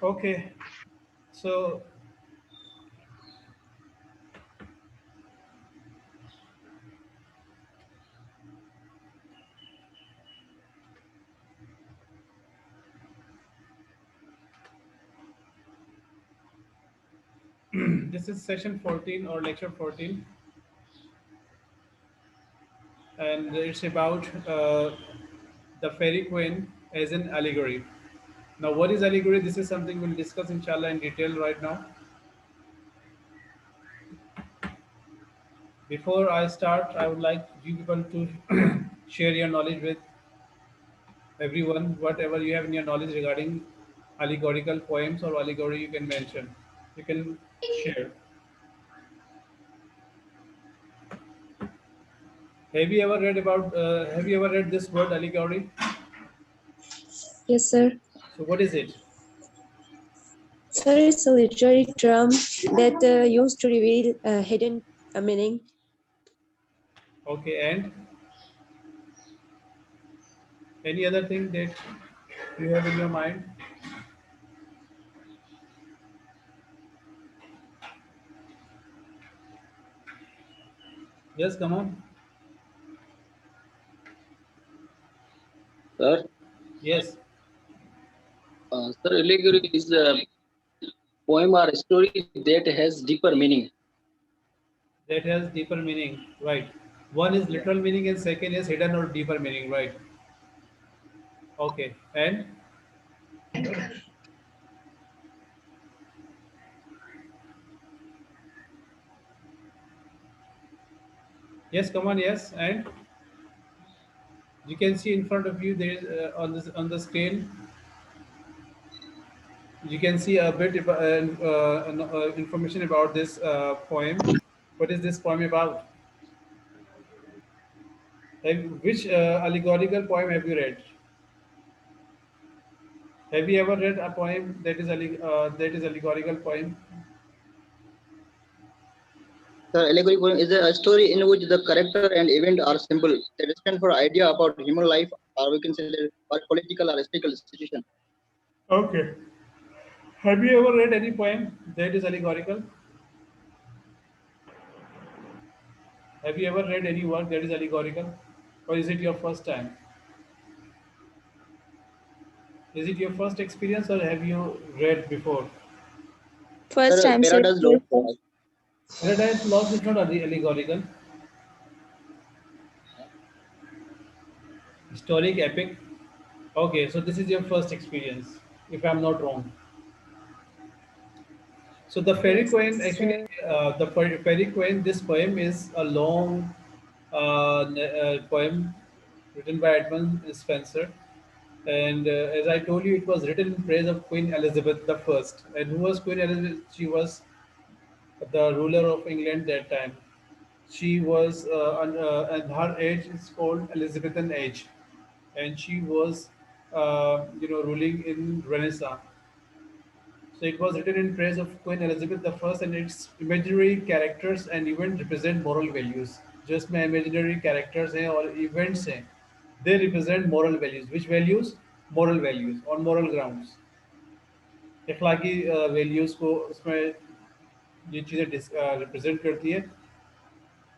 Okay, so this is session 14 or lecture 14, and it's about the fairy queen as an allegory. Now, what is allegory? This is something we'll discuss inshallah in detail right now. Before I start, I would like you people to share your knowledge with everyone, whatever you have in your knowledge regarding allegorical poems or allegory, you can mention. You can share. Have you ever read about? Have you ever read this word allegory? Yes, sir. So, what is it? Sir, it's a literary term that used to reveal a hidden meaning. Okay, and any other thing that you have in your mind? Yes, come on. Sir, Yes, sir, allegory is a poem or story that has deeper meaning. that has deeper meaning, right? One is Yeah. literal meaning, and second is hidden or deeper meaning, right? Okay, and yes, come on, yes, and you can see in front of you there is on the screen. You can see a bit information about this poem. What is this poem about? Which allegorical poem have you read? Have you ever read a poem that is that is allegorical poem? Sir, allegory poem is a story in which the character and event are simple. They stand for idea about human life, or we can say or political or historical situation. Okay. Have you ever read any poem that is allegorical? Have you ever read any work that is allegorical? Or is it your first time? Is it your first experience or have you read before? First Sir, time, sir. Paradise Yes, Lost. sir. Paradise Lost is not allegorical. Historic epic. Okay, so this is your first experience, if I'm not wrong. So the Fairy Yes, Queen, actually, sir. Fairy Queen, this poem is a long poem written by Edmund Spenser. And as I told you, it was written in praise of Queen Elizabeth the First. And who was Queen Elizabeth? She was the ruler of England that time. She was, and her age is called Elizabethan age, and she was, ruling in Renaissance. So it was written in praise of Queen Elizabeth I, and its imaginary characters and events represent moral values. Just my imaginary characters हैं और events हैं, they represent moral values. Which values? Moral values on moral grounds. इखलाकी values को उसमें ये चीज़ें represent करती है.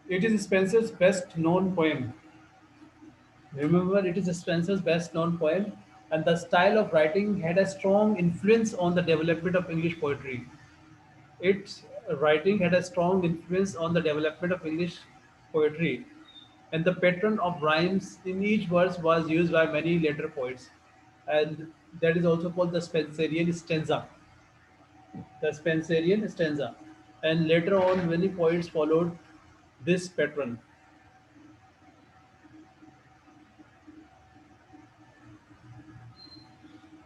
It is Spencer's best known poem. Remember, it is Spencer's best known poem, and the style of writing had a strong influence on the development of English poetry. Its writing had a strong influence on the development of English poetry, and the pattern of rhymes in each verse was used by many later poets, and that is also called the Spenserian stanza. The Spenserian stanza, and later on, many poets followed this pattern.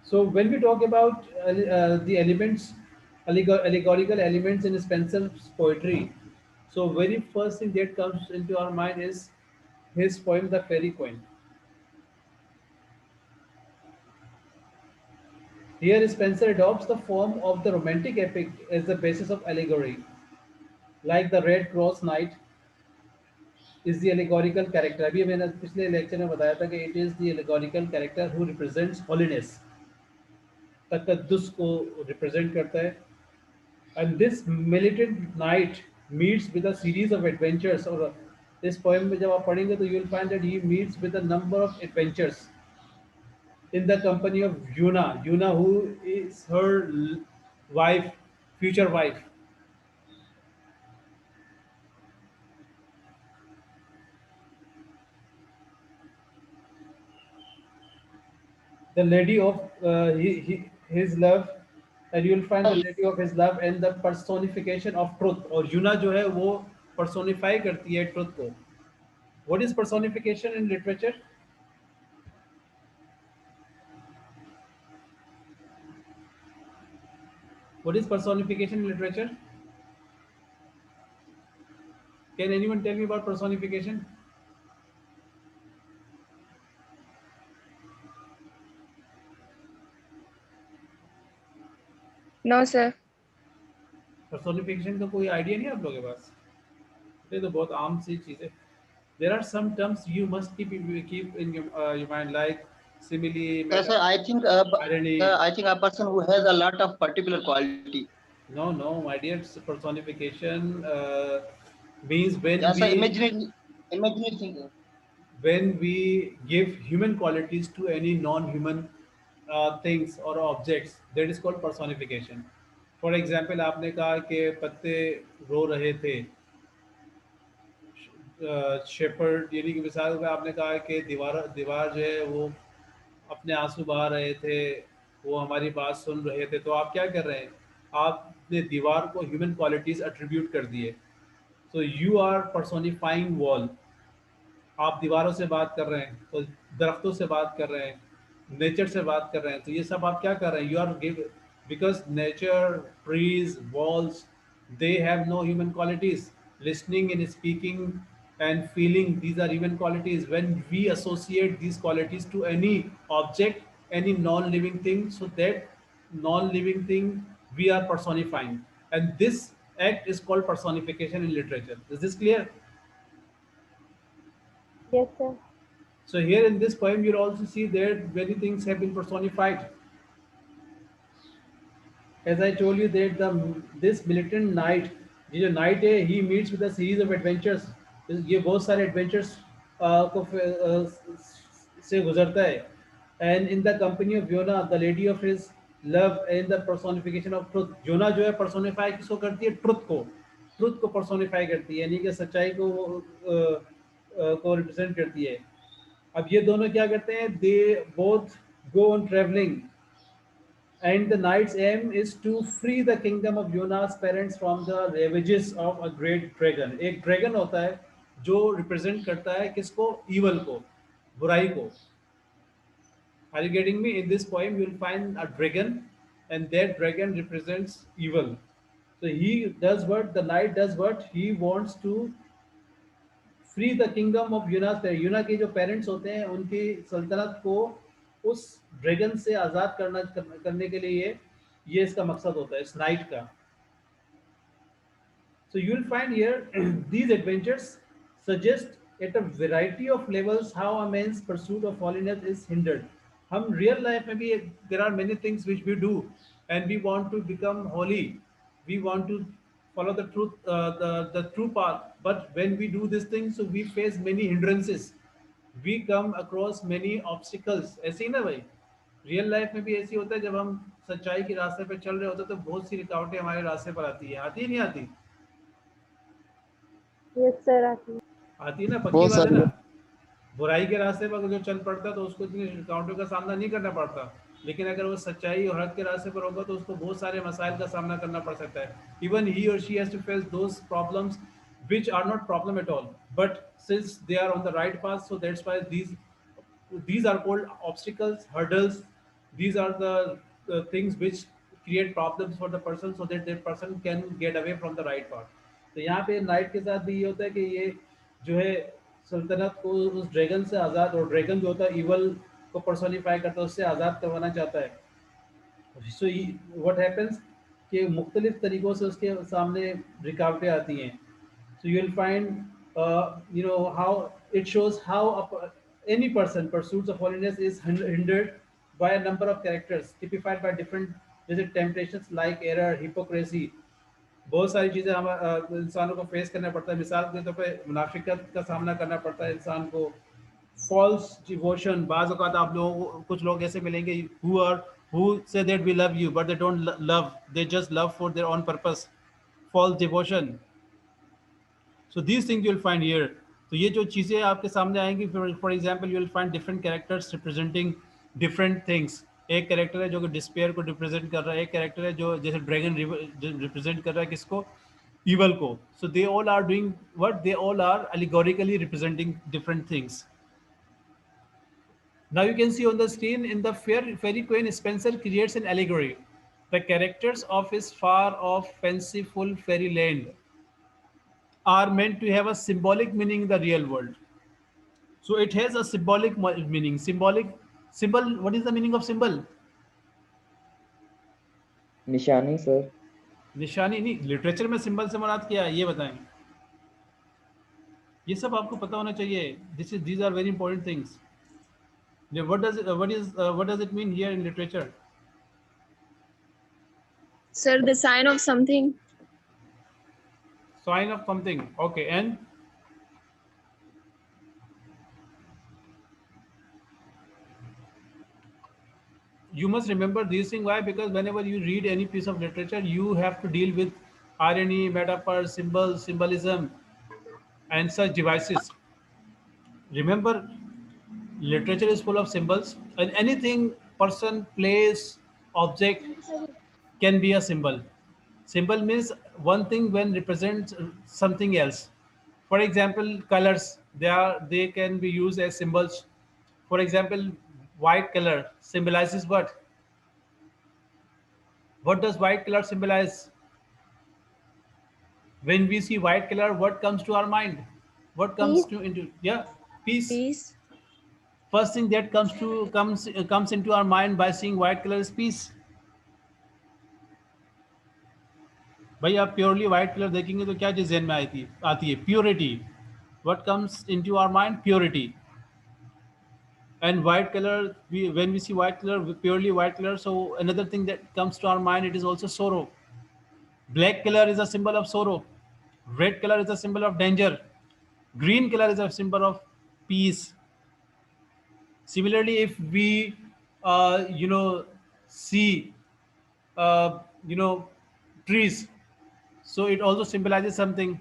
So when we talk about the elements, allegorical elements in Spencer's poetry, so very first thing that comes into our mind is his poem, The Fairy Queen. Here Spencer adopts the form of the romantic epic as the basis of allegory. Like the Red Cross Knight is the allegorical character. अभी मैंने पिछले lecture में बताया था कि it is the allegorical character who represents holiness. तकद्दुस को represent करता है। And this militant knight meets with a series of adventures, और इस poem में जब आप पढ़ेंगे तो you will find that he meets with a number of adventures in the company of Yuna. Yuna, who is her wife, future wife. The lady of his love, and you will find the lady of his love and the personification of truth. और यूना जो है वो personify करती है truth को. What is personification in literature? What is personification in literature? Can anyone tell me about personification? No, sir. Personification का कोई आइडिया नहीं है आप लोगों के पास? ये तो बहुत आम सी चीज़ है. There are some terms you must keep in your mind, like simile, Sir, meta, I think irony. I think a person who has a lot of particular quality. No, my dear. Personification means Yes, sir, imaginary thing. when we give human qualities to any non-human things or objects, that is called personification. For example, आपने कहा कि पत्ते रो रहे थे. Shepherd यानी कि मिसाल में आपने कहा कि दीवार जो है वो अपने आंसू बहा रहे थे, वो हमारी बात सुन रहे थे. तो आप क्या कर रहे हैं? आपने दीवार को ह्यूमन क्वालिटीज अट्रीब्यूट कर दिए. So you are personifying wall. आप दीवारों से बात कर रहे हैं, तो दरख्तों से बात कर रहे हैं, नेचर से बात कर रहे हैं. तो ये सब आप क्या कर रहे हैं? You are give, because nature, trees, walls, they have no human qualities. Listening and speaking and feeling, these are human qualities. When we associate these qualities to any object, any non-living thing, so that non-living thing we are personifying, and this act is called personification in literature. Is this clear? Yes, sir. So here in this poem, you'll also see that many things have been personified. As I told you that this militant knight, ये जो knight है, he meets with a series of adventures. ये बहुत सारे adventures से गुजरता है. And in the company of Yona, the lady of his love and the personification of truth. Yona जो है personify किसको करती है? Truth को. Truth को personify करती है, यानी कि सच्चाई को represent करती है. अब ये दोनों क्या करते हैं? They both go on traveling. And the knight's aim is to free the kingdom of Yona's parents from the ravages of a great dragon. एक ड्रैगन होता है जो रिप्रेजेंट करता है किसको? ईवल को, बुराई को. Are you getting me? In this poem, you will find a dragon, and that dragon represents evil. So he does what? The knight does what? He wants to free the kingdom of Una's. Una के जो parents होते हैं उनकी सल्तनत को उस dragon से आज़ाद करने के लिए ये इसका मकसद होता है इस नाइट का. So you will find here these adventures suggest at a variety of levels how a man's pursuit of holiness is hindered. हम रियल लाइफ में भी there are many things which we do and we want to become holy, we want to follow the truth, the true path. But when we do this thing, so we face many hindrances, we come across many obstacles. ऐसे ही ना भाई, real life में भी ऐसी होता है. जब हम सच्चाई के रास्ते पे चल रहे होते हैं तो बहुत सी रुकावटें हमारे रास्ते पर आती है. आती है नहीं आती? Yes, sir. Aati. आती है ना, पक्की बात है ना. बुराई के रास्ते पर जो चल पड़ता है तो उसको इतनी रुकावटों का सामना नहीं करना पड़ता. लेकिन अगर वो सच्चाई और हक के रास्ते पर होगा तो उसको बहुत सारे मसाइल का सामना करना पड़ सकता है. इवन ही और she has to face those problems which are not problem at all, but since they are on the right path, so that's why these are called obstacles, hurdles. These are the things which create problems for the person, so that that person can get away from the right path. तो यहाँ पे night के साथ भी ये होता है कि ये जो है सल्तनत को उस ड्रैगन से आज़ाद, और ड्रैगन जो होता है ईवल को पर्सोनिफाई करता है, उससे आज़ाद करवाना चाहता है. सो व्हाट हैपेंस कि मुख्तलिफ तरीक़ों से उसके सामने रुकावटें आती हैं. So you will find you know how it shows how any person pursuits of holiness is hindered by a number of characters typified by different जैसे temptations like error, hypocrisy, बहुत सारी चीज़ें हम इंसानों को फेस करना पड़ता है। मिसाल के तौर पे मुनाफिकत का सामना करना पड़ता है इंसान को, फॉल्स डिवोशन, बाज़ औक़ात आप लोगों को कुछ लोग ऐसे मिलेंगे who say that we love you but they don't love, they just love for their own purpose, false devotion. So these things you will find here. तो ये जो चीज़ें आपके सामने आएंगी, for example you will find different characters representing different things. एक character है जो कि डिस्पेयर को रिप्रेजेंट कर रहा है, एक कैरेक्टर है जो जैसे ड्रैगन रिप्रेजेंट कर रहा है किसको, ईवल को। So they all are doing what, they all are allegorically representing different things. Now you can see on the screen in the Fairy Queen, Spencer creates an allegory. The characters of his far-off, fanciful fairyland are meant to have a symbolic meaning in the real world. So it has a symbolic meaning. Symbol. What is the meaning of symbol? निशानी sir. निशानी नहीं, literature में symbol से मुराद क्या है ये बताएं। ये सब आपको पता होना चाहिए। These are very important things. What does it mean here in literature? Sir, the sign of something. Sign of something. Okay, and you must remember these things. Why? Because whenever you read any piece of literature, you have to deal with irony, metaphor, symbols, symbolism, and such devices. Remember, literature is full of symbols, and anything, person, place, object can be a symbol. Symbol means one thing when represents something else. For example, colors, they can be used as symbols. For example, white color symbolizes what? What does white color symbolize? When we see white color, what comes to our mind? What comes Peace. to into, yeah, peace. Peace. First thing that comes into our mind by seeing white color is peace. भाई आप purely white colour देखेंगे तो क्या चीज़ ज़हन में आती है? Purity. What comes into our mind? Purity. And white color, when we see white color, purely white color, so another thing that comes to our mind, it is also sorrow. Black color is a symbol of sorrow. Red color is a symbol of danger. Green color is a symbol of peace. Similarly, if we see uh, you know trees, so it also symbolizes something.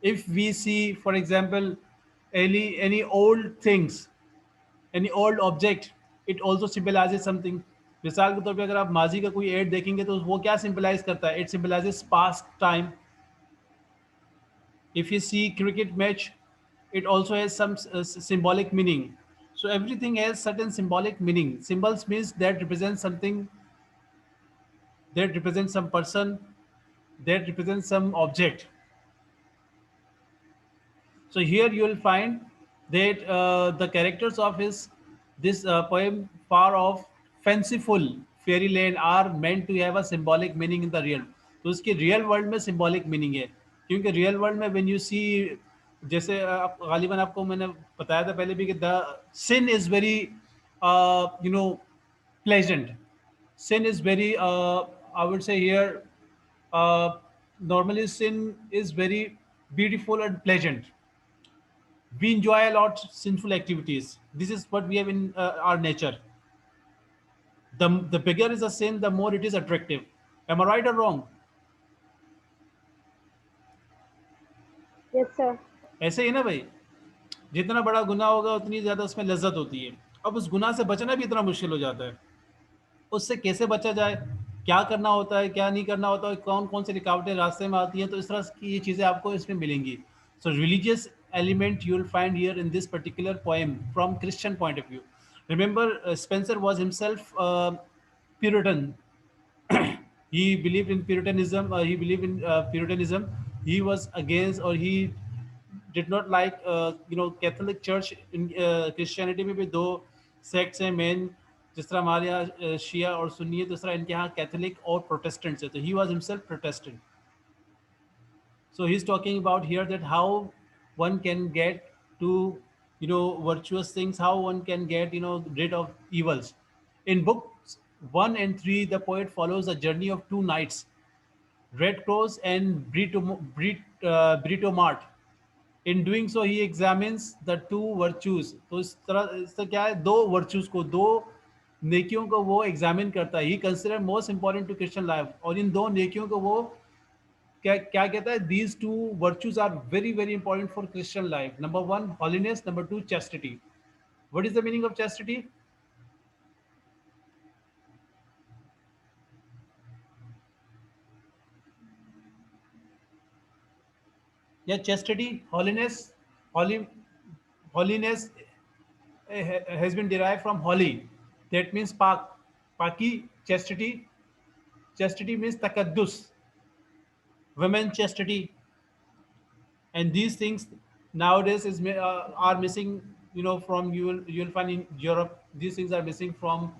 If we see, for example, any old things, any old object, it also symbolizes something. मिसाल के तौर पे अगर आप माजी का कोई add देखेंगे तो वो क्या सिंबलाइज करता है? It symbolizes past time. If you see cricket match, it also has some symbolic meaning. So everything has certain symbolic meaning. Symbols means that represents something, that represents some person, that represents some object. So here you will find that the characters of this poem, far off, fanciful fairyland, are meant to have a symbolic meaning in the real. तो उसके real world में symbolic meaning है, क्योंकि real world में when you see, जैसे गालिबन आपको मैंने बताया था पहले भी कि the sin is very pleasant. Sin is very I would say here, normally sin is very beautiful and pleasant. We enjoy a lot sinful activities. This is what we have in our nature. The bigger is a sin, the more it is attractive. Am I right or wrong? Yes, sir. ऐसे ही ना भाई, जितना बड़ा गुनाह होगा उतनी ज़्यादा उसमें लज्जत होती है। अब उस गुनाह से बचना भी इतना मुश्किल हो जाता है। उससे कैसे बचा जाए, क्या करना होता है, क्या नहीं करना होता है, कौन कौन सी रुकावटें रास्ते में आती हैं, तो इस तरह की ये चीज़ें आपको इसमें मिलेंगी. सो religious element you will find here in this particular poem from Christian point of view. Remember, Spencer was himself Puritan. He believed in Puritanism. Puritanism. He was against, or he did not like Catholic Church. In Christianity में भी दो sects हैं main, जिस तरह हमारे यहाँ शिया और सुन्नी है, तो इस तरह इनके यहाँ कैथोलिक और प्रोटेस्टेंट्स है. तो he was himself Protestant. So he's talking about here that how one can get to virtuous things, how one can get rid of evils. In books 1 and 3, the poet follows the journey of two knights, Red Cross and Britomart. In doing so, he examines the two virtues. तो इस तरह इससे क्या है, दो virtues को, दो नेकियों को वो एग्जामिन करता है. He consider most important to Christian life. और इन दो नेकियों को वो क्या क्या कहता है, these two virtues are very very important for Christian life. Number one, holiness. Number two, chastity. What is the meaning of chastity? Yeah, chastity, holiness, holy, holiness has been derived from holy. That means pak, paki, chastity. Chastity means takaddus, women chastity, and these things nowadays are missing. From you'll find in Europe, these things are missing from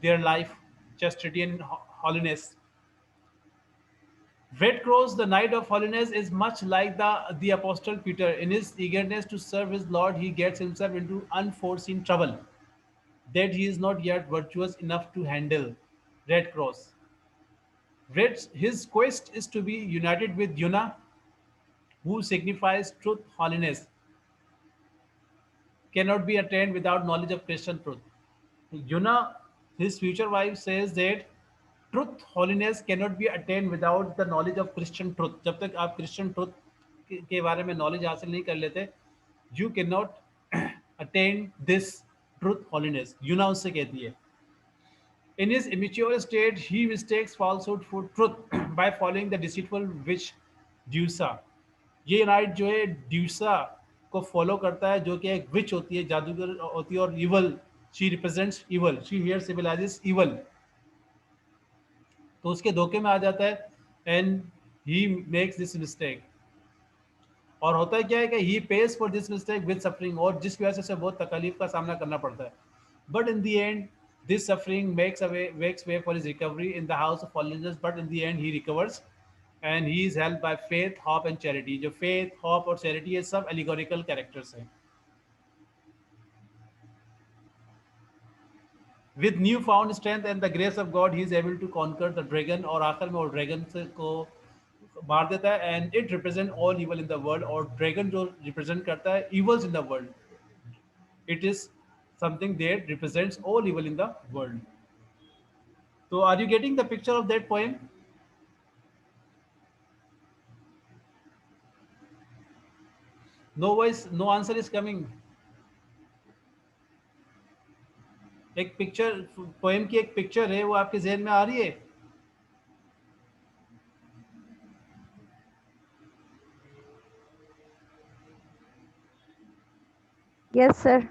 their life, chastity and holiness. Red Cross, the Knight of Holiness, is much like the Apostle Peter. In his eagerness to serve his Lord, he gets himself into unforeseen trouble that he is not yet virtuous enough to handle. Red Cross. His quest is to be united with Yuna, who signifies truth, holiness, cannot be attained without knowledge of Christian truth. Yuna, his future wife, says that truth, holiness cannot be attained without the knowledge of Christian truth. जब तक आप Christian truth के बारे में knowledge हासिल नहीं कर लेते, you cannot attain this truth, holiness. Yuna उससे कहती है. In his immature state, he mistakes falsehood for truth by following the deceitful witch Dusa. ये नाइट जो है ड्यूसा को फॉलो करता है, जो कि एक विच होती है, जादूगर होती है, और evil, she represents evil, she here symbolises evil. तो उसके धोखे में आ जाता है and he makes this mistake. और होता है क्या है कि he pays for this mistake with suffering, और जिसकी वजह से बहुत तकलीफ का सामना करना पड़ता है. But in the end this suffering makes way for his recovery in the house of holiness. But in the and he recovers and he is help by faith, hope and charity. जो faith, hope और charity, ये सब allegorical characters हैं. With new found strength and the grace of God, he is able to conquer the dragon. और आखिर में वो dragon को मार देता है. And it represent all evil in the world. और ड्रैगन जो रिप्रेजेंट करता है evils in the world, it is something that represents all evil in the world. तो are you getting the picture of that poem? No voice, no answer is coming. एक picture, poem की एक picture है, वो आपके जहन में आ रही है? Yes, sir.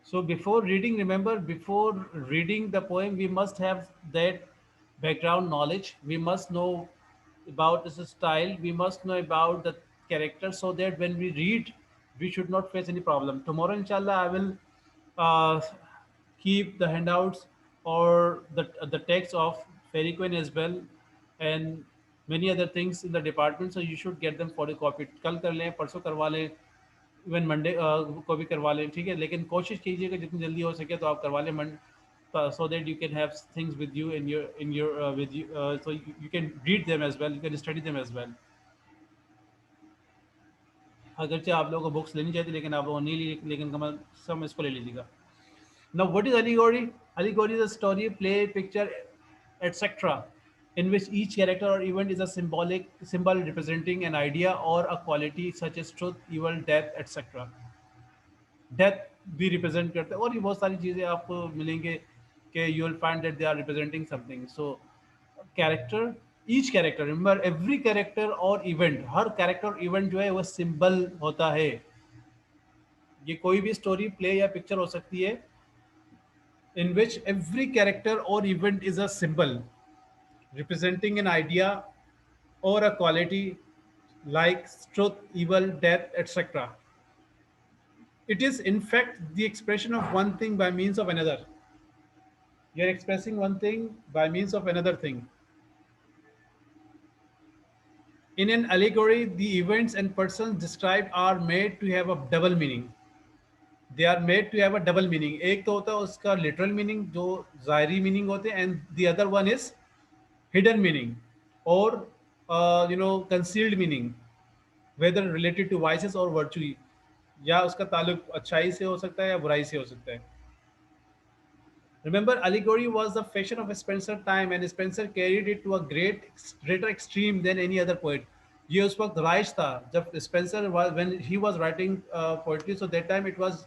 So before reading, remember, before reading the poem, we must have that background knowledge. We must know about the style. We must know about the character, so that when we read, we should not face any problem. Tomorrow, inshallah, I will uh, keep the handouts or the text of Fairy Queen as well, and many other things in the department. So you should get them photocopied. कल कर लें, परसों करवा लें, even Monday को भी करवा लें, ठीक है. लेकिन कोशिश कीजिएगा जितनी जल्दी हो सके तो आप करवा लें, so that you can have things with you in your with you, so you can read them as well, you can study them as well. अगरचे आप लोगों को बुक्स लेनी चाहिए, लेकिन आप लोगों ने नहीं ली, लेकिन कम से कम इसको ले लीजिएगा. Now, what is allegory? Allegory is a story, play, picture, etc., in which each character or event is a symbol representing an idea or a quality such as truth, evil, death, etc. Death भी represent करते हैं, और भी बहुत सारी चीज़ें आपको मिलेंगे कि you will find that they are representing something. So character, each character, remember every character और इवेंट, हर कैरेक्टर और इवेंट जो है वो सिंबल होता है. ये कोई भी स्टोरी, प्ले या पिक्चर हो सकती है in which every character or event is a symbol representing an idea or a quality like truth, evil, death, etc. It is in fact the expression of one thing by means of another. You're expressing one thing by means of another thing. In an allegory, the events and persons described are made to have a double meaning. They are made to have a double meaning. एक तो होता है उसका literal meaning जो ज़ाहिरी meaning होते हैं, and the other one is hidden meaning और concealed meaning, whether related to vices और वर्चू, या उसका ताल्लुक अच्छाई से हो सकता है या बुराई से हो सकता है. Remember, allegory was the fashion of Spencer time, and Spencer carried it to a greater extreme than any other poet. ये उस वक्त राइज था जब Spencer when he was writing poetry, so that time it was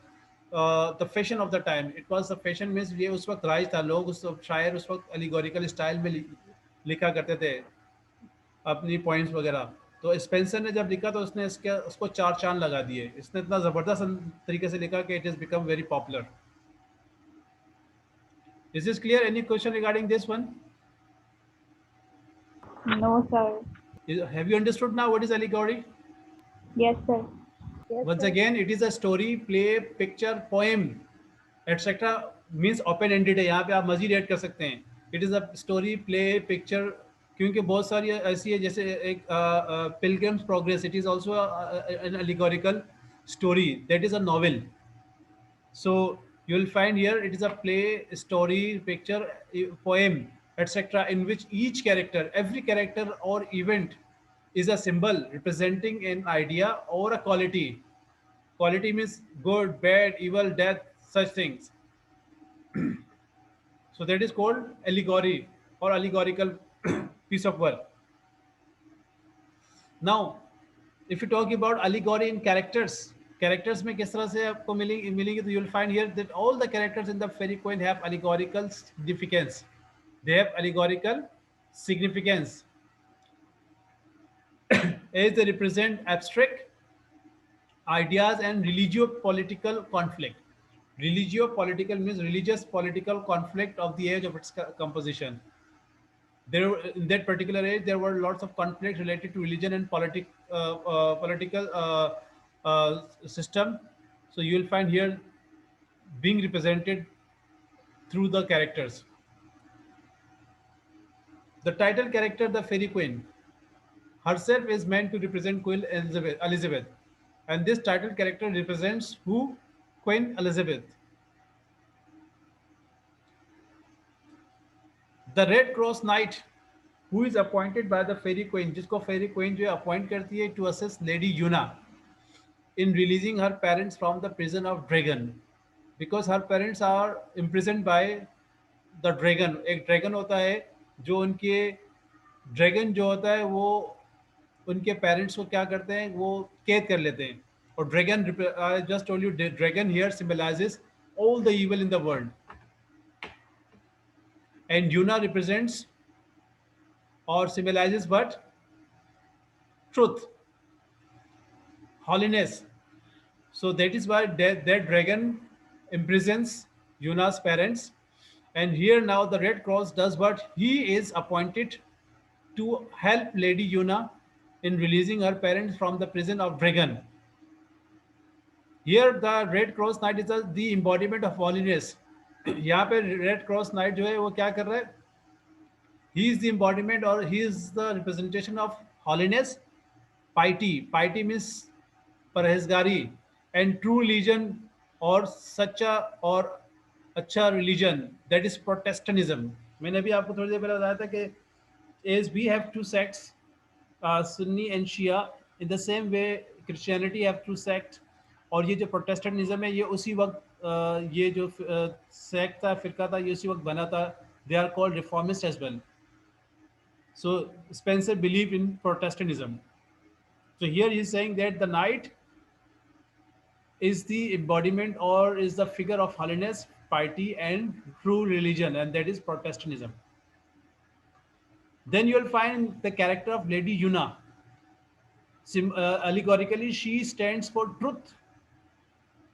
the fashion of the time. It was the fashion means ये उस वक्त rise था. लोग उस शायर उस वक्त allegorical style में लिखा करते थे अपनी पॉइंट्स वगैरह. तो स्पेंसर ने जब लिखा तो उसने उसको चार चांद लगा दिए. इसने इतना ज़बरदस्त तरीके से लिखा कि it is become very popular. Is this clear? Any question regarding this one? No, sir. Have you understood now what is allegory? Yes, sir. Once again, it is a story, play, picture, poem, etc. Means open ended है. यहाँ पे आप मजीद add कर सकते हैं. It is a story, play, picture. क्योंकि बहुत सारी ऐसी है जैसे एक Pilgrim's Progress. It is also an allegorical story. That is a novel. So you will find here it is a play, story, picture, poem, etc. in which each character, every character or event is a symbol representing an idea or a quality. Quality means good, bad, evil, death, such things. So that is called allegory or allegorical piece of work. Now, if you talk about allegory in characters में किस तरह से आपको मिलेंगे, तो you'll find here that all the characters in the fairy queen have allegorical significance. They have allegorical significance as they represent abstract ideas and religio-political conflict. Religio-political means religious political conflict of the age of its composition. In that particular age, there were lots of conflicts related to religion and political system. So you will find here being represented through the characters. The title character, the fairy queen, herself is meant to represent Queen Elizabeth. And this title character represents who? Queen Elizabeth. The Red Cross Knight, who is appointed by the fairy queen, जिसको fairy queen जो appoint करती है to assist Lady Yuna in releasing her parents from the prison of dragon, because her parents are imprisoned by the dragon. एक dragon होता है जो उनके dragon जो होता है वो उनके parents को क्या करते हैं, वो कैद कर लेते हैं. और dragon, I just told you, dragon here symbolizes all the evil in the world, and Yuna represents or symbolizes what? Truth, holiness. So that is why that dragon imprisons Yuna's parents. And here now the Red Cross does what? He is appointed to help Lady Yuna in releasing her parents from the prison of dragon. Here the Red Cross Knight is the embodiment of holiness. यहाँ पे Red Cross Knight जो है वो क्या कर रहा है? He is the embodiment or he is the representation of holiness, piety. Piety means परहेजगारी, and true religion or सच्चा और अच्छा religion, that is Protestantism. मैंने अभी आपको थोड़ी देर पहले बताया था कि as we have two sects, Sunni and Shia, in the same way Christianity have two sects. और ये जो Protestantism है ये उसी वक्त ये जो sect था, फिरका था, ये उसी वक्त बना था. They are called reformists as well. So Spencer believed in Protestantism. So here he is saying that the knight is the embodiment or is the figure of holiness, piety, and true religion, and that is Protestantism. Then you will find the character of Lady Yuna. Allegorically, she stands for truth,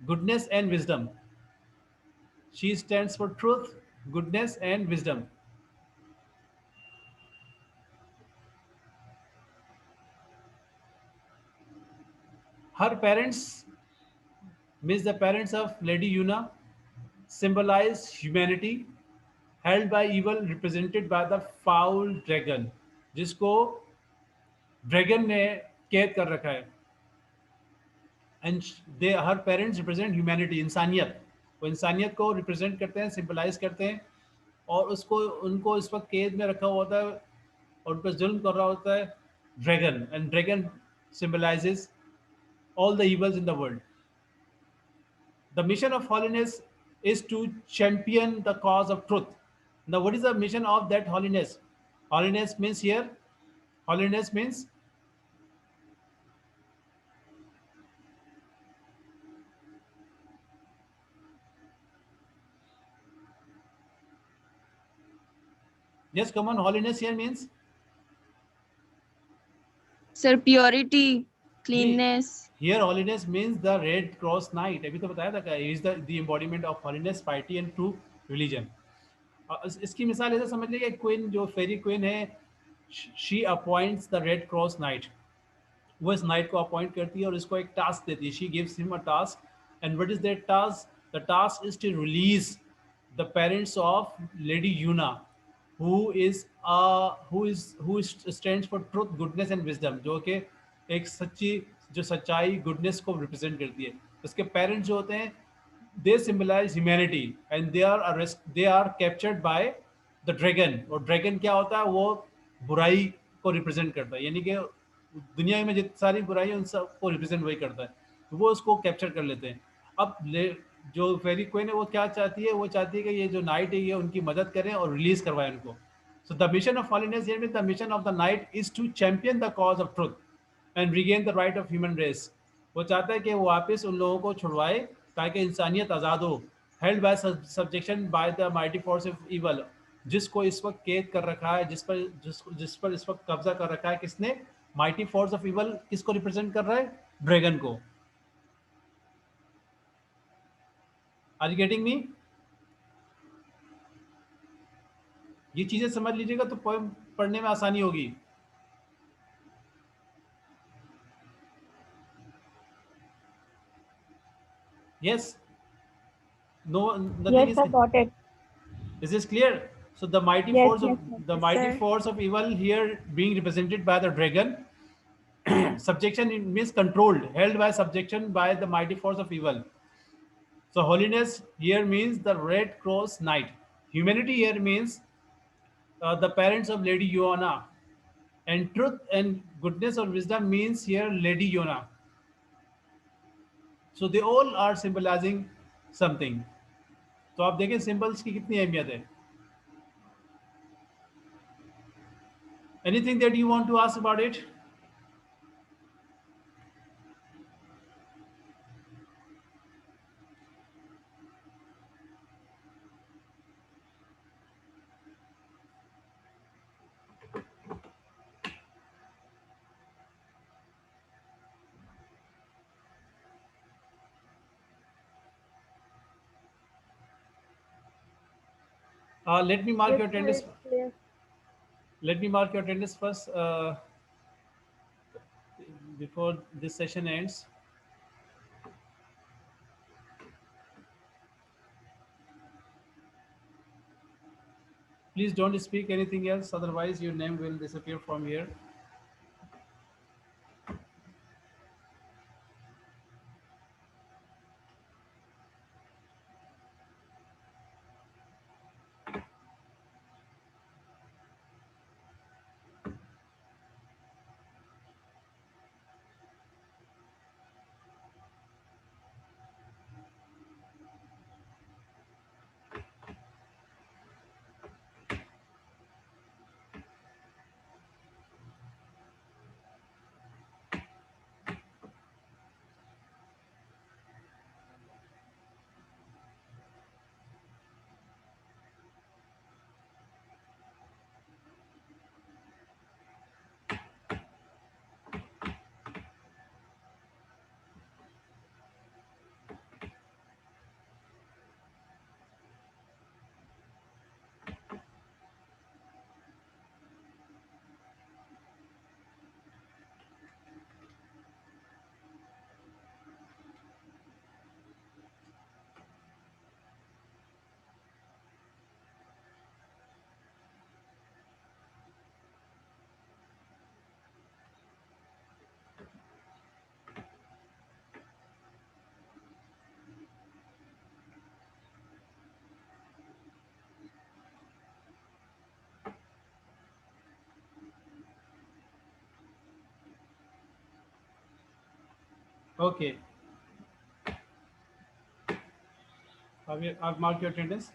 goodness, and wisdom. She stands for truth, goodness, and wisdom. Her parents, means the parents of Lady Yuna, symbolize humanity held by evil, represented by the foul dragon, जिसको dragon ने कैद कर रखा है. And they her parents represent humanity, इंसानियत, वो इंसानियत को रिप्रेजेंट करते हैं, सिंबलाइज करते हैं, और उसको उनको इस वक्त कैद में रखा हुआ होता है और उन पर जुल्म कर रहा होता है dragon, and dragon symbolizes all the evils in the world. The mission of holiness is to champion the cause of truth. Now, what is the mission of that holiness? Holiness means here, holiness means, yes, come on, holiness here means, Sir, purity, cleanness. here holiness means the Red Cross Knight. अभी तो बताया था क्या, is the embodiment of holiness, piety and true religion. इसकी मिसाल ऐसे समझ लीजिए, क्वीन जो फेरी क्वीन है, she appoints the red cross night, वो इस नाइट को अपॉइंट करती है और इसको एक टास्क देती है, she gives him a task, and what is that task? The task is to release the parents of lady Una, who stands for truth, goodness and wisdom, जो कि एक सच्ची, जो सच्चाई, गुडनेस को रिप्रेजेंट करती है। उसके पेरेंट्स जो होते हैं, they symbolise humanity, and they are captured by the dragon. और ड्रैगन क्या होता है? वो बुराई को रिप्रेजेंट करता है, यानी कि दुनिया में जितनी सारी बुराई है उन सब को रिप्रेजेंट वही करता है, तो वो उसको कैप्चर कर लेते हैं। अब जो फेरी क्वीन है वो क्या चाहती है? वो चाहती है कि ये जो नाइट है ये उनकी मदद करें और रिलीज करवाएं उनको। So the mission of holiness here means the mission of the knight is to champion the cause of truth and regain the right of human race. वो चाहता है कि वो वापस उन लोगों को छुड़वाए ताकि इंसानियत आज़ाद हो। Held by subjection by the mighty force of evil, जिसको इस वक्त कैद कर रखा है, जिस पर इस वक्त कब्जा कर रखा है किसने? Mighty force of evil. किसको रिप्रेजेंट कर रहा है? ड्रैगन को। Are you getting me? ये चीजें समझ लीजिएगा तो पोएम पढ़ने में आसानी होगी। Yes, no, nothing Yes, is, sir, got it. is this clear? So the mighty Yes, force of yes, sir. the Yes, mighty sir. force of evil here being represented by the dragon. Subjection means controlled, held by subjection by the mighty force of evil. So holiness here means the red cross knight. Humanity here means the parents of Lady Joanna. And truth and goodness or wisdom means here Lady Yona. So they all are symbolizing something. तो आप देखें symbols की कितनी अहमियत है। Anything that you want to ask about it? Let me mark Yes, your sir, attendance. it's clear. Let me mark your attendance first before this session ends. Please don't speak anything else, otherwise your name will disappear from here. Okay. I've marked your attendance.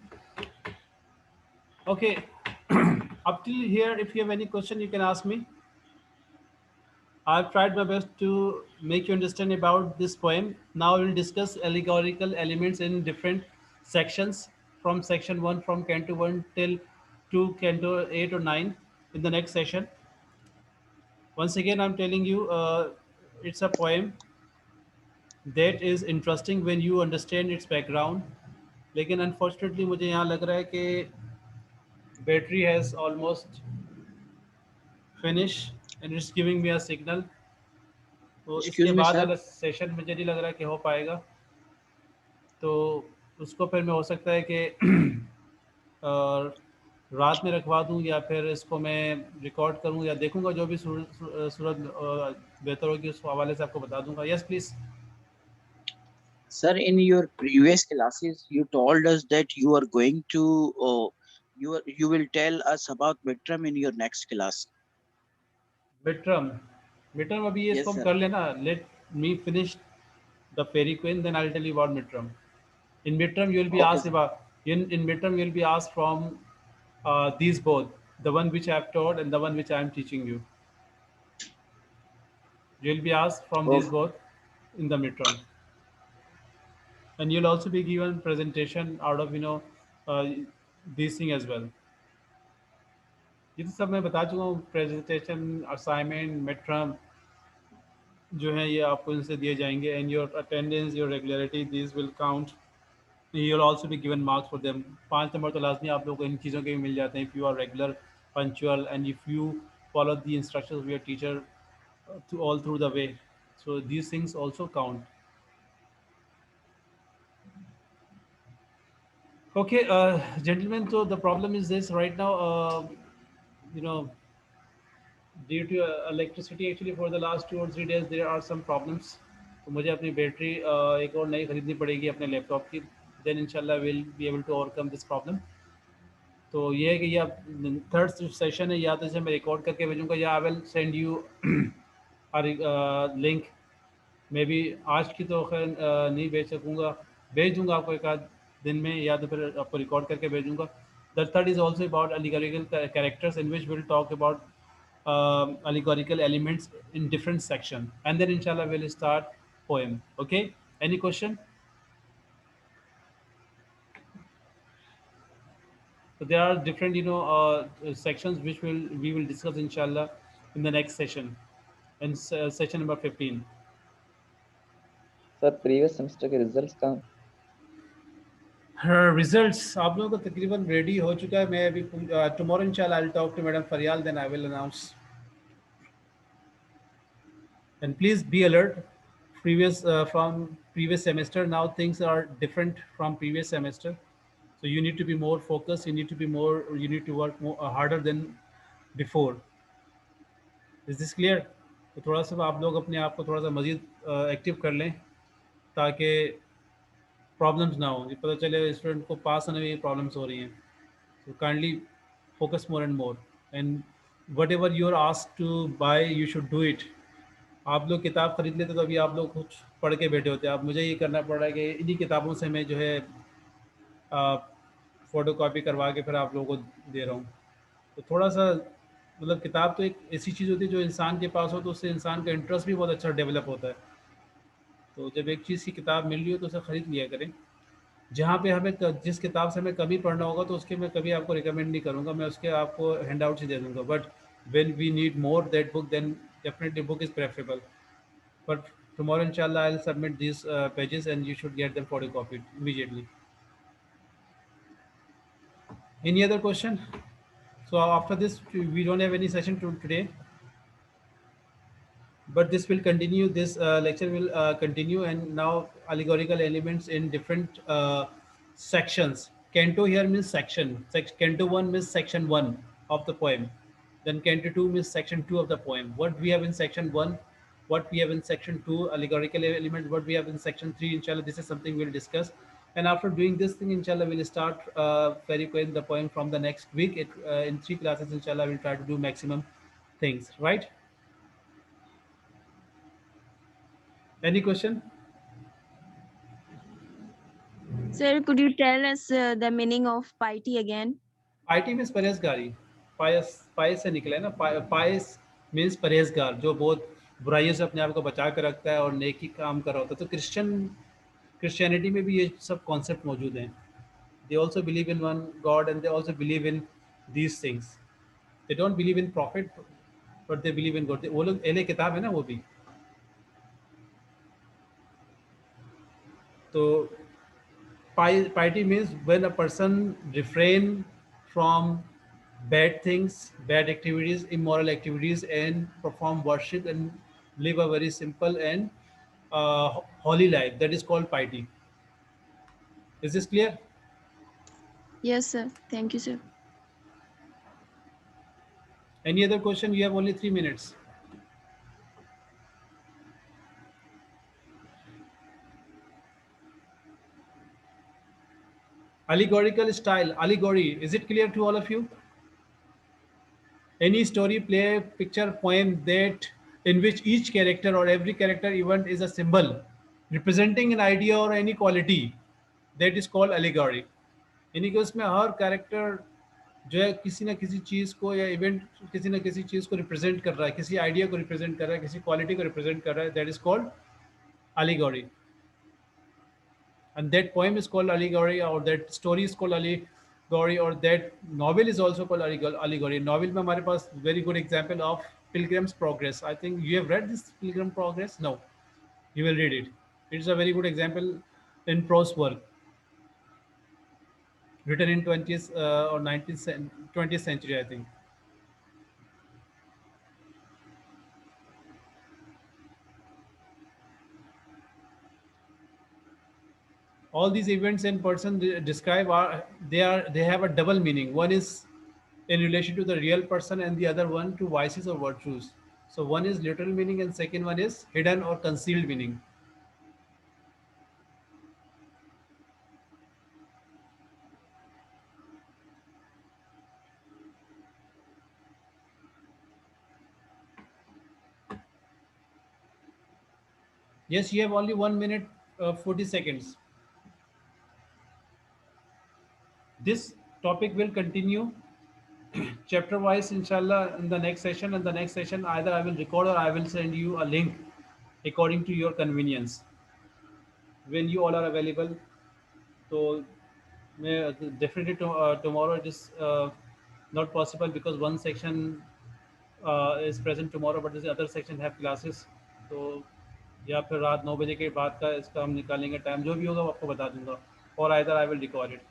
Okay. Up till here, if you have any question, you can ask me. I've tried my best to make you understand about this poem. Now we'll discuss allegorical elements in different sections from section 1 from Canto 1 till to Canto 8 or 9 in the next session. Once again, I'm telling you, it's a poem that is interesting when you understand its background. लेकिन unfortunately मुझे यहाँ लग रहा है कि battery has almost finish and it's giving me a signal तो इसके Excuse me, बाद sir. वाला सेशन मुझे नहीं लग रहा कि हो पाएगा तो उसको फिर मैं हो सकता है कि अ, रात में रखवा दूं या फिर इसको मैं रिकॉर्ड करूं या देखूंगा जो भी सूरत बेहतर होगी उस हवाले से आपको बता दूंगा yes please Sir, in your previous classes, you told us that you are going to, you will tell us about midterm in your next class. Mid term अभी ये Yes, इसको हम sir. कर लेना let me finish the Faerie Queene then I tell you about mid term in midterm you will be Okay, asked sir. about in midterm you will be asked from these both the one which I have taught and the one which I am teaching you will be asked from these Okay. both in the midterm and you'll also be given presentation out of uh, these thing as well ये तो सब मैं बता चुका हूँ presentation assignment mid जो है ये आपको इनसे दिए जाएंगे and your attendance your regularity this will count you'll also be given marks for them 5 number तो लाजमी आप लोगों को इन चीज़ों के भी मिल जाते हैं if you are regular punctual and if you follow the instructions of your teacher to all through the way so these things also count okay gentlemen so the problem is this right now you know due to electricity actually for the last 2 or 3 days there are some problems तो मुझे अपनी battery एक और नई खरीदनी पड़ेगी अपने laptop की देन इंशाल्लाह will be able to overcome this problem तो ये है कि ये अब थर्ड सेशन है या तो इसे मैं रिकॉर्ड करके भेजूंगा या I will send you link may be आज की तो खैर नहीं भेज सकूँगा भेज दूंगा आपको एक आध दिन में या तो फिर आपको रिकॉर्ड करके भेजूंगा the third is also about allegorical characters in which we'll talk about allegorical elements in different section and then inshallah we'll start poem okay any question so there are different sections which we will discuss inshallah in the next session in session number 15 sir previous semester के results कहाँ results आप लोगों को तकरीबन ready हो चुका है मैं अभी टुमारो इंशाल्लाह I will talk to madam Fariyal then I will announce and please be alert previous from previous semester now things are different from previous semester so you need to be more focused you need to work more, harder than before is this clear तो थोड़ा सा आप लोग अपने आप को थोड़ा सा मज़ीद एक्टिव कर लें ताकि प्रॉब्लम्स ना हो ये पता चले स्टूडेंट को पास होने में ये प्रॉब्लम्स हो रही हैं so kindly focus more and more and whatever you are asked to buy you should do it आप लोग किताब खरीद लेते तो अभी आप लोग कुछ पढ़ के बैठे होते अब मुझे ये करना पड़ रहा है कि इन्हीं किताबों से मैं जो है फ़ोटो कॉपी करवा के फिर आप लोगों को दे रहा हूँ तो थोड़ा सा मतलब किताब तो एक ऐसी चीज़ होती है जो इंसान के पास हो तो उससे इंसान का इंटरेस्ट भी बहुत अच्छा डेवलप होता है तो जब एक चीज़ की किताब मिल रही हो तो उसे ख़रीद लिया करें जहाँ पे हमें जिस किताब से हमें कभी पढ़ना होगा तो उसके मैं कभी आपको रिकमेंड नहीं करूँगा मैं उसके आपको हैंड आउट से दे दूँगा but when we need more that book then definitely book is preferable but tomorrow inshallah I'll submit these pages and you should get them photocopied immediately any other question so after this we don't have any session today but this will continue this lecture will continue and now allegorical elements in different sections canto here means section canto 1 means section 1 of the poem then canto 2 means section 2 of the poem what we have in section 1 what we have in section 2 allegorical elements what we have in section 3 inshallah this is something we'll discuss and after doing this thing inshallah we'll start very quick the poem from the next week in 3 classes inshallah we'll try to do maximum things right Any question? Sir, could you tell us the meaning of piety again? Piety means परहेजगारी. Pious, pious से निकला है ना. पायस means परहेजगार, जो बहुत बुराइयों से अपने आप को बचा कर रखता है और नेकी काम कर रहा होता है. तो क्रिश्चियनिटी में भी ये सब कॉन्सेप्ट मौजूद हैं. They also believe in one God and they also believe in these things. They don't believe in prophet, but they believe in God. वो लोग अहले किताब है ना वो भी. तो piety means when a person refrain from bad things, bad activities, immoral activities, and perform worship and live a very simple and holy life. That is called piety. Is this clear? Yes, sir. Thank you, sir. Any other question? You have only 3 minutes. Allegorical style. Allegory. Is it clear to all of you? Any story, play, picture, poem that in which each character or every character event is a symbol representing an idea or any quality, that is called allegory. यानी कि उसमें हर character जो है किसी ना किसी चीज़ को या इवेंट किसी ना किसी चीज़ को रिप्रेजेंट कर रहा है, किसी आइडिया को रिप्रेजेंट कर रहा है, किसी क्वालिटी को रिप्रेजेंट कर रहा है. That is called allegory. And that poem is called allegory, or that story is called allegory, or that novel is also called allegory. Novel में हमारे पास very good example of Pilgrim's Progress. I think you have read this Pilgrim Progress. No, you will read it. It's a very good example in prose work, written in 20th or 20th century, I think. All these events and person describe they have a double meaning. One is in relation to the real person and the other one to vices or virtues. So one is literal meaning and second one is hidden or concealed meaning. Yes, you have only 1 minute 40 seconds. This topic will continue chapter wise inshallah in the next session. And the next session either I will record or I will send you a link according to your convenience when you all are available. So definitely tomorrow it is not possible because one section is present tomorrow but the other section have classes. तो या फिर रात 9 बजे के बाद का इसका हम निकालेंगे टाइम, जो भी होगा वो आपको बता दूंगा. और either I will record it.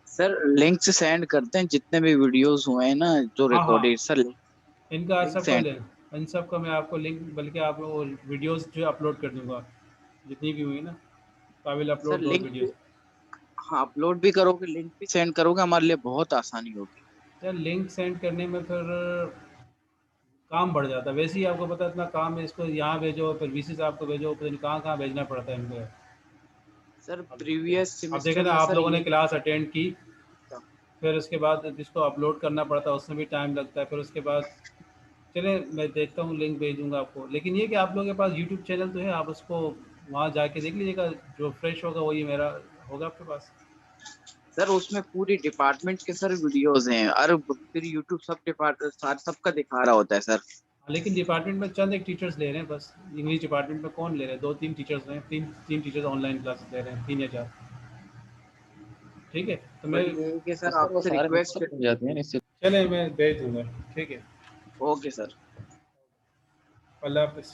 Sir link से सेंड करते हैं जितने भी वीडियोस हुए हैं ना जो हाँ, हाँ. रिकॉर्डेड. सर इनका link सबका send. इन सब का मैं आपको लिंक बल्कि आप वीडियोस जो अपलोड कर दूंगा जितनी भी हुई ना. आई विल सर अपलोड दो लिंक वीडियोस. हाँ अपलोड भी करोगे, लिंक भी सेंड करोगे, हमारे लिए बहुत आसानी होगी. यार लिंक सेंड करने में फिर काम बढ़ जाता है. वैसे ही आपको पता है इतना काम है, इसको यहाँ भेजो फिर वीसी साहब को भेजो, फिर कहाँ कहाँ भेजना पड़ता है इनको. सर प्रीवियस अब सेमेस्टर देखें ना में आप सर लोगों ने ये क्लास अटेंड की, फिर उसके बाद जिसको अपलोड करना पड़ता है उसमें भी टाइम लगता है. फिर उसके बाद चले मैं देखता हूँ लिंक भेज दूंगा आपको. लेकिन ये कि आप लोगों के पास यूट्यूब चैनल तो है, आप उसको वहाँ जाके देख लीजिएगा. जो फ्रेश होगा वही मेरा होगा आपके पास. सर उसमें पूरी डिपार्टमेंट के सर वीडियोस हैं और फिर यूट्यूब सब डिपार्टमेंट सबका दिखा रहा होता है सर. लेकिन डिपार्टमेंट में चंद एक टीचर्स ले रहे हैं बस. इंग्लिश डिपार्टमेंट में कौन ले रहे हैं? 2-3 टीचर्स हैं. तीन टीचर्स ऑनलाइन क्लासेस ले रहे हैं, 3 या 4. ठीक है तो मैं ये सर सर वो आपसे सारे रिक्वेस्ट मिक्सअप हो जाती हैं इससे. चले मैं भेज दूंगा. ठीक है. Okay sir. अल्लाह हाफिज़.